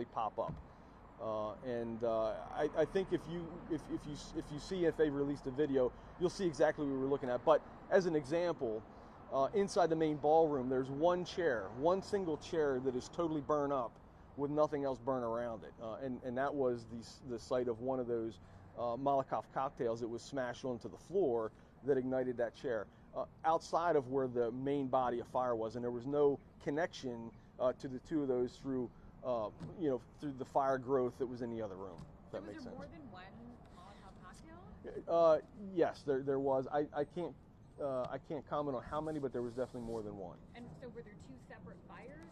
pop up. I think if you see if they released a video, you'll see exactly what we're looking at. But as an example, inside the main ballroom, there's one single chair that is totally burned up with nothing else burned around it, and that was the site of one of those Molotov cocktails that was smashed onto the floor that ignited that chair. Outside of where the main body of fire was, and there was no connection to the two of those through through the fire growth that was in the other room. If that makes sense. Was there more than one Molotov cocktail? Yes, there was. I can't comment on how many, but there was definitely more than one. And so were there two separate fires?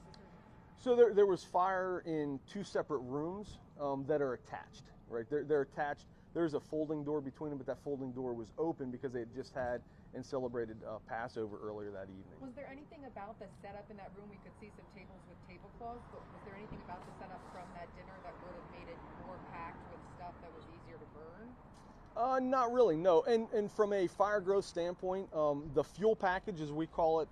So there was fire in two separate rooms that are attached. Right, they're attached. There's a folding door between them, but that folding door was open because they had just had and celebrated Passover earlier that evening. Was there anything about the setup in that room? We could see some tables with tablecloths, but was there anything about the setup from that dinner that would have made it more packed with stuff that was easier to burn? Not really, no. And from a fire growth standpoint, the fuel package, as we call it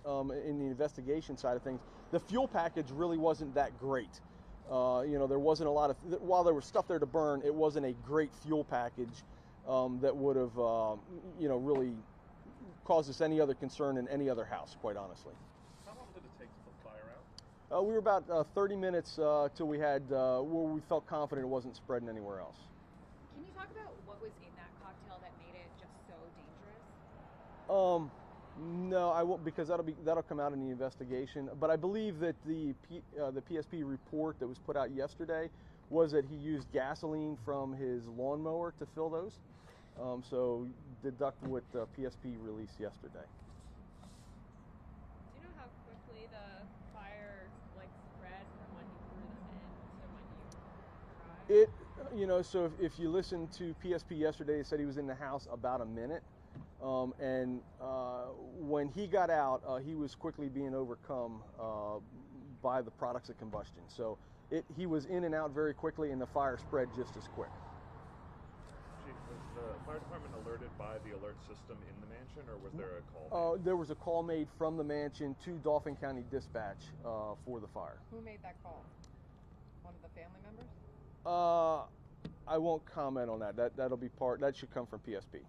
in the investigation side of things, the fuel package really wasn't that great. There wasn't a lot of, while there was stuff there to burn, it wasn't a great fuel package that would have, really caused us any other concern in any other house, quite honestly. How long did it take to put the fire out? We were about 30 minutes till we had, where we felt confident it wasn't spreading anywhere else. Can you talk about what was in that cocktail that made it just so dangerous? No, I won't, because that'll come out in the investigation. But I believe that the PSP report that was put out yesterday was that he used gasoline from his lawnmower to fill those. So deduct what the PSP released yesterday. Do you know how quickly the fire spread from when you threw them in to when you arrived? So if you listen to PSP yesterday, it said he was in the house about a minute. When he got out, he was quickly being overcome by the products of combustion. So he was in and out very quickly, and the fire spread just as quick. Chief, was the fire department alerted by the alert system in the mansion, or was there a call? There was a call made from the mansion to Dauphin County Dispatch for the fire. Who made that call? One of the family members? I won't comment on that. That should come from PSP.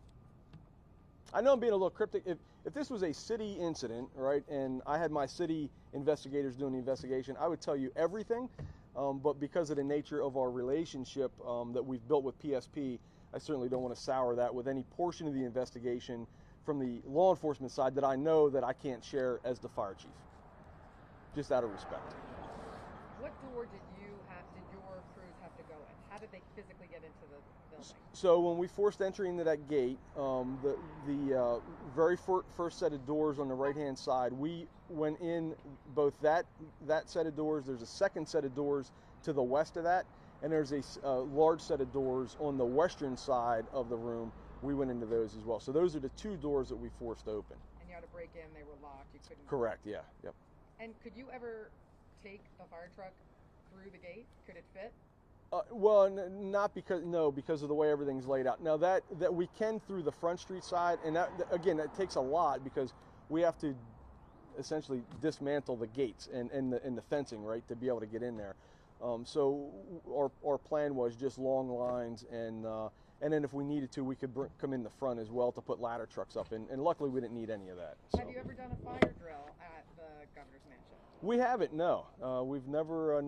I know I'm being a little cryptic. If this was a city incident, right, and I had my city investigators doing the investigation, I would tell you everything. But because of the nature of our relationship that we've built with PSP, I certainly don't want to sour that with any portion of the investigation from the law enforcement side that I know that I can't share as the fire chief, just out of respect. What door did your crews have to go in? How did they physically get into the building? So when we forced entry into that gate, the very first set of doors on the right-hand side, we went in both that set of doors. There's a second set of doors to the west of that, and there's a large set of doors on the western side of the room. We went into those as well. So those are the two doors that we forced open. And you had to break in. They were locked. You couldn't. Correct. Yeah. Yep. And could you ever take the fire truck through the gate? Could it fit? Well, not because of the way everything's laid out. Now that we can through the Front Street side, and that takes a lot because we have to essentially dismantle the gates and the fencing, right, to be able to get in there. So our plan was just long lines, and then if we needed to, we could come in the front as well to put ladder trucks up, and luckily we didn't need any of that. So. Have you ever done a fire drill at the governor's mansion? We haven't, no. We've never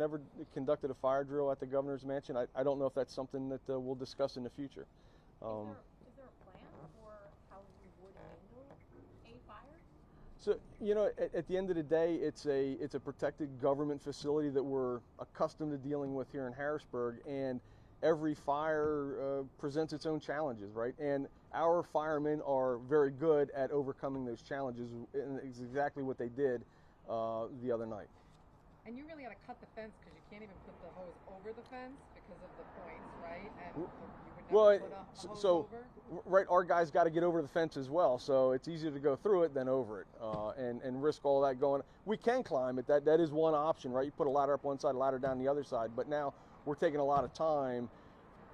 conducted a fire drill at the governor's mansion. I don't know if that's something that we'll discuss in the future. Is there a plan for how you would handle a fire? So, at the end of the day, it's a protected government facility that we're accustomed to dealing with here in Harrisburg, and every fire presents its own challenges, right? And our firemen are very good at overcoming those challenges, and it's exactly what they did the other night. And you really had to cut the fence because you can't even put the hose over the fence because of the points, right? And you would never put a hose over? Right, our guys got to get over the fence as well, so it's easier to go through it than over it and risk all that going. We can climb it. That is one option, right? You put a ladder up one side, a ladder down the other side, but now we're taking a lot of time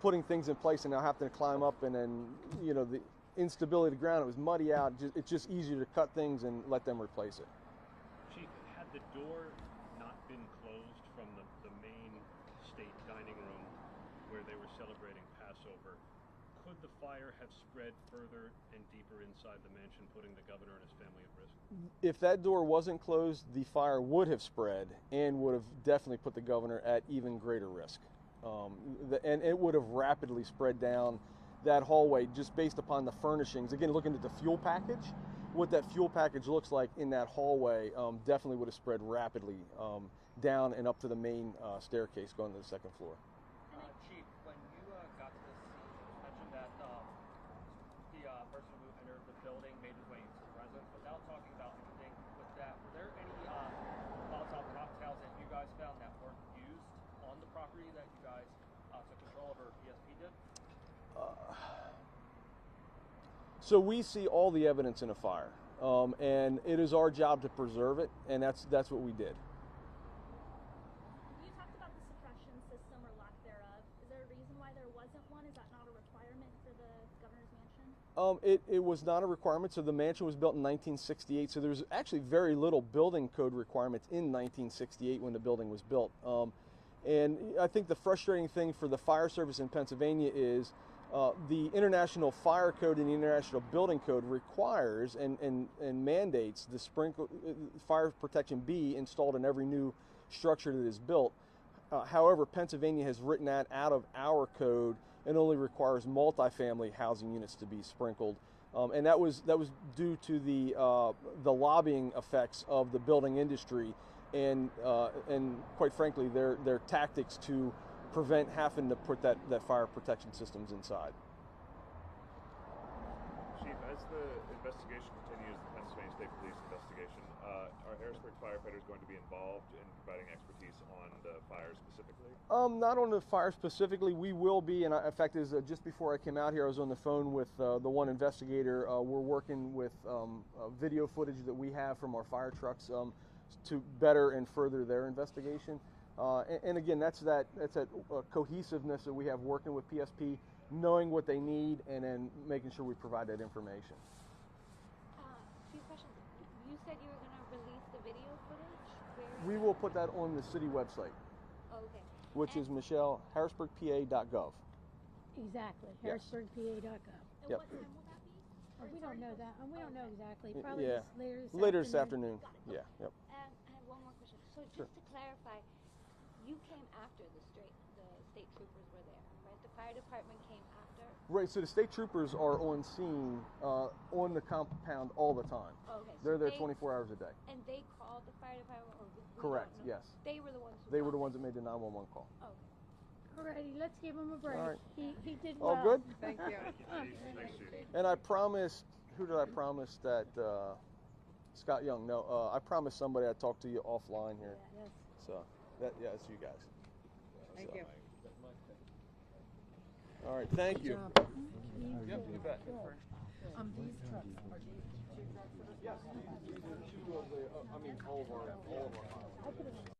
putting things in place and now having to climb up, and then, the instability of the ground, it was muddy out. It's just easier to cut things and let them replace it. Chief, had the door not been closed from the main state where they were celebrating Passover. Could the fire have spread further and deeper inside the mansion, putting the governor and his family at risk? If that door wasn't closed, the fire would have spread and would have definitely put the governor at even greater risk. And it would have rapidly spread down that hallway just based upon the furnishings. Again, looking at the fuel package, what that fuel package looks like in that hallway definitely would have spread rapidly down and up to the main staircase going to the second floor. Chief, when you got to the scene, it was mentioned that the person who entered the building made his way into the residence. Without talking about anything with that, were there any Molotov cocktails that you guys found that weren't used on the property that you guys took control of, or PSP did? So we see all the evidence in a fire, and it is our job to preserve it, and that's what we did. You talked about the suppression system or lack thereof. Is there a reason why there wasn't one? Is that not a requirement for the governor's mansion? It was not a requirement. So the mansion was built in 1968. So there's actually very little building code requirements in 1968 when the building was built. And I think the frustrating thing for the fire service in Pennsylvania is the International Fire Code and the International Building Code requires and mandates the fire protection be installed in every new structure that is built. However, Pennsylvania has written that out of our code and only requires multifamily housing units to be sprinkled. And that was due to the lobbying effects of the building industry and quite frankly their tactics to prevent having to put that fire protection systems inside. Chief, as the investigation continues, the Pennsylvania State Police investigation, are Harrisburg firefighters going to be involved in providing expertise on the fire specifically? Not on the fire specifically. We will be, and in fact, just before I came out here, I was on the phone with the one investigator. We're working with video footage that we have from our fire trucks to better and further their investigation. And again, that's that cohesiveness that we have working with PSP, knowing what they need, and then making sure we provide that information. Few questions. You said you were going to release the video footage? We will put that on the city website, Okay. which is harrisburgpa.gov. Exactly, Yes. harrisburgpa.gov. And Yep. what time will that be? We don't know that. We don't know exactly. Y- Probably yeah. later this afternoon. Got it. Yeah. Yep. And I have one more question. So just Sure. to clarify, you came after the state troopers were there, right? The fire department came after? Right. So the state troopers are on scene on the compound all the time. Okay. They're there 24 hours a day. And they called the fire department? Or we Correct. don't know? Yes. They were the ones who They were the called ones that made the 911 call. it? Okay. Alrighty, let's give him a break. All right. He did All well. good? Thank you. Thanks, Chief. And I promised, who did I promise that, Scott Young, no, I promised somebody I'd talk to you offline here. Yes. So, it's you guys. Thank So. you. All right, thank you. Good job. Yep, you bet. These trucks, are these two trucks? Yes, these are two of the, all of our I could have